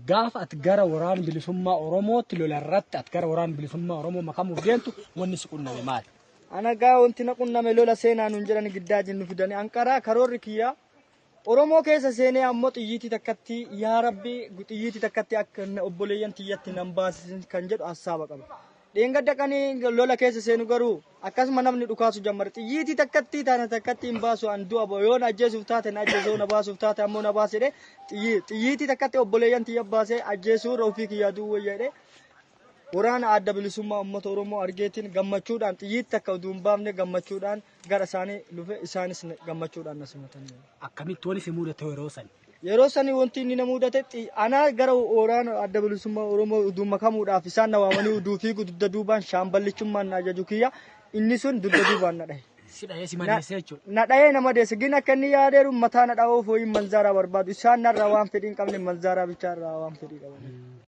قاف أتجرى وران بلسمة أورومو تلو الرت أتجرى وران بلسمة أورومو مكان مبينتو ونسكون بمال أنا قاونت نقولنا ملولا سينا ننجرني قداج النفداني أنكرا كروركيا Oromoo keessa seenee ammoo xiyyiitii takkatti yaa rabbi xiyyiitii takkatti akka obboleeyyan tiyyatti nan baasisin kan jedhu hasaaba qaba. Dheenga dhaqanii lola keessa seenu garuu akkasuma namni dhukaasu jammare xiyyiitii takkatti taana takkatti hin baasu an du'a yoon ajjeesuuf taate na ajjeesuu na baasuuf taate ammoo na baasedhe xiyyiitii takkatti obboleeyyan tiyya baasee ajjeesuu ofii kiyyaa du'u wayyadhe. Waraana adda bilisummaa uummata Oromoo argeetiin gammachuudhaan xiyyiitti akka utuu hin baafne gammachuudhaan gara isaanii dhufe isaanis gammachuudhaan na simatanii. Akkamitti wani si mudate yeroo san? Yeroo sanii wanti inni na mudate anaa gara waraana adda bilisummaa Oromoo uduu makamuudhaaf isaan na waamanii uduu fi dudda duubaan shaamballichummaan na ajaju kiyya inni sun dudda duubaan na dhahe. Si dhahee si madeesse jechuudha. Na dhahee nama deesse gin akka inni yaadeeru mataa na dhahoo fooyin manzaaraa barbaadu isaan narraa waan fedhiin qabne manzaaraa bichaa irraa waan fedhii qaban.